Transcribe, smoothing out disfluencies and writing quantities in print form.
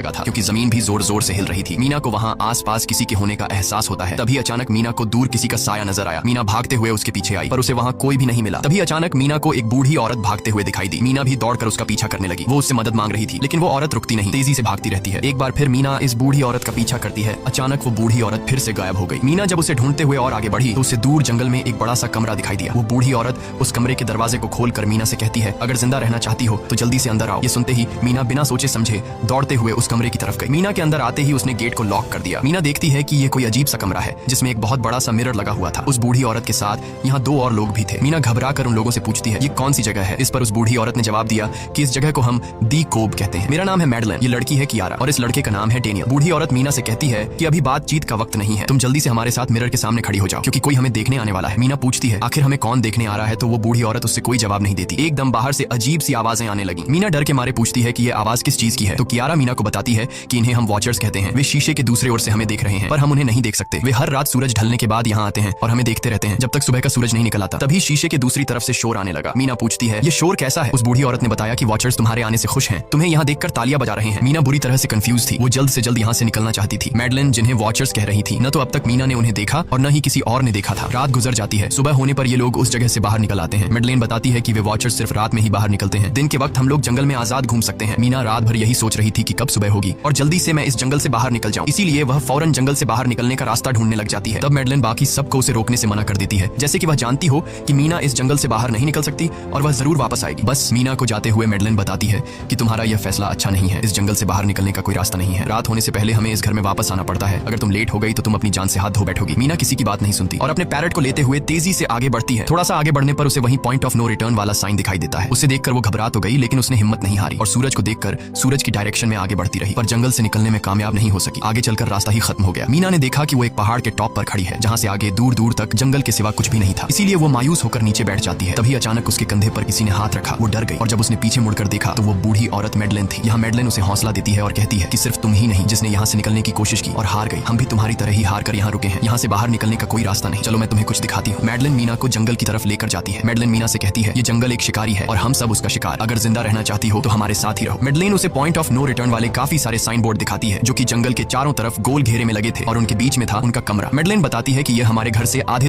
लगा था क्योंकि जमीन भी जोर जोर से हिल रही थी। मीना को वहाँ आसपास किसी के होने का एहसास होता है। तभी अचानक मीना को दूर किसी का साया नजर आया। मीना भागते हुए उसके पीछे आई पर उसे वहाँ कोई भी नहीं मिला। तभी अचानक मीना को एक बूढ़ी औरत भागते हुए दिखाई दी। मीना भी दौड़कर उसका पीछा करने लगी। वो उससे मदद मांग रही थी लेकिन वो औरत रुकती नहीं, तेजी से भागती रहती है। एक बार फिर मीना इस बूढ़ी औरत का पीछा करती है। अचानक वो बूढ़ी औरत फिर से गायब हो गई। मीना जब उसे ढूंढते हुए और आगे बढ़ी तो उसे दूर जंगल में एक बड़ा सा कमरा दिखाई दिया। वो बूढ़ी औरत उस कमरे के दरवाजे को खोलकर मीना से कहती है, अगर जिंदा रहना चाहती हो तो जल्दी से अंदर आओ। ये सुनते ही मीना बिना सोचे समझे दौड़ते हुए उस कमरे की तरफ गई। मीना के अंदर आते ही उसने गेट को लॉक कर दिया। मीना देखती है कि ये कोई अजीब सा कमरा है जिसमें एक बहुत बड़ा सा मिरर लगा हुआ था। उस बूढ़ी औरत के साथ यहाँ 2 और लोग भी थे। मीना घबरा कर उन लोगों से पूछती है, ये कौन सी जगह है? इस पर उस बूढ़ी औरत ने जवाब दिया कि इस जगह को हम दी कोब कहते हैं। मेरा नाम है मैडलेन, ये लड़की है कियारा और इस लड़के का नाम है डेनियल। बूढ़ी औरत मीना से कहती है कि अभी बातचीत का वक्त नहीं है, तुम जल्दी से हमारे साथ मिरर के सामने खड़ी हो जाओ क्योंकि कोई हमें देखने आने वाला है। मीना पूछती है, आखिर हमें कौन देखने आ रहा है? तो वो बूढ़ी औरत उससे कोई जवाब नहीं देती। एकदम बाहर से अजीब सी आवाजें आने लगी। मीना डर के मारे पूछती है कि ये आवाज किस चीज की है? तो कियारा मीना को बताती है कि इन्हें हम वॉचर्स कहते हैं। वे शीशे के दूसरे ओर से हमें देख रहे हैं पर हम उन्हें नहीं देख सकते। वे हर रात सूरज ढलने के बाद यहाँ आते हैं और हमें देखते रहते हैं जब तक सुबह का सूरज नहीं निकल आता। तभी शीशे के दूसरी तरफ से शोर आने लगा। मीना पूछती है, ये शोर कैसा है? उस बूढ़ी औरत ने बताया कि वॉचर्स तुम्हारे आने से खुश हैं, तुम्हें यहाँ देखकर तालियां बजा रहे हैं। मीना बुरी तरह से कंफ्यूज थी। वो जल्द से जल्द यहाँ से निकलना चाहती थी। मैडलेन जिन्हें वॉचर्स कह रही थी, न तो अब तक मीना ने उन्हें देखा और न ही किसी और ने देखा था। रात गुजर जाती है। सुबह होने पर ये लोग उस जगह से बाहर निकल आते हैं। मैडलेन बताती है कि वे वॉचर्स सिर्फ रात में ही बाहर निकलते हैं, दिन के वक्त हम लोग जंगल में आजाद घूम सकते हैं। मीना रात भर यही सोच रही थी कि कब सुबह होगी और जल्दी से मैं इस जंगल से बाहर निकल जाऊं। इसीलिए वह फौरन जंगल से बाहर निकलने का रास्ता ढूंढने लग जाती है। तब मैडलेन बाकी सबको उसे रोकने से मना कर देती है, जैसे कि वह जानती हो कि मीना इस जंगल से बाहर नहीं निकल सकती और वह जरूर वापस आएगी। बस मीना को जाते हुए मैडलेन बताती है कि तुम्हारा यह फैसला अच्छा नहीं है, इस जंगल से बाहर निकलने का कोई रास्ता नहीं है। रात होने से पहले हमें इस घर में वापस आना पड़ता है। अगर तुम लेट हो गई तो तुम अपनी जान से हाथ धो बैठोगी। मीना किसी की बात नहीं सुनती और अपने पैरेट को लेते हुए तेजी से आगे बढ़ती है। थोड़ा सा आगे बढ़ने पर उसे वहीं पॉइंट ऑफ नो रिटर्न वाला साइन दिखाई देता है। उसे देखकर वो घबरा तो गई लेकिन उसने हिम्मत नहीं हारी और सूरज को देखकर सूरज की डायरेक्शन में आगे बढ़ती रही पर जंगल से निकलने में कामयाब नहीं हो सकी। आगे चलकर रास्ता ही खत्म हो गया। मीना ने देखा कि वो एक पहाड़ के टॉप पर खड़ी है जहाँ से आगे दूर दूर तक जंगल के सिवा कुछ भी नहीं था। इसीलिए वो मायूस होकर नीचे बैठ जाती है। तभी अचानक उसके कंधे पर किसी ने हाथ रखा। वो डर गई और जब उसने पीछे मुड़कर देखा तो वो बूढ़ी औरत मैडलेन थी। यहाँ मैडलेन उसे हौसला देती है और कहती है कि सिर्फ तुम ही नहीं जिसने यहाँ से निकलने की कोशिश की और हार गई, हम भी तुम्हारी तरह ही हार कर यहाँ रुके हैं। यहाँ से बाहर निकलने का कोई रास्ता नहीं, चलो मैं तुम्हें कुछ दिखाती हूँ। मैडलेन मीना को जंगल की तरफ लेकर जाती है। मैडलेन मीना से कहती है, ये जंगल एक शिकारी है और हम सब उसका शिकार, अगर जिंदा रहना चाहती हो तो हमारे साथ ही रहो। मैडलेन उसे पॉइंट ऑफ नो रिटर्न वाले काफी सारे साइन बोर्ड दिखाती है जो कि जंगल के चारों तरफ गोल घेरे में लगे थे और उनके बीच में था उनका कमरा। मैडलेन बताती है कि यह हमारे घर से आधे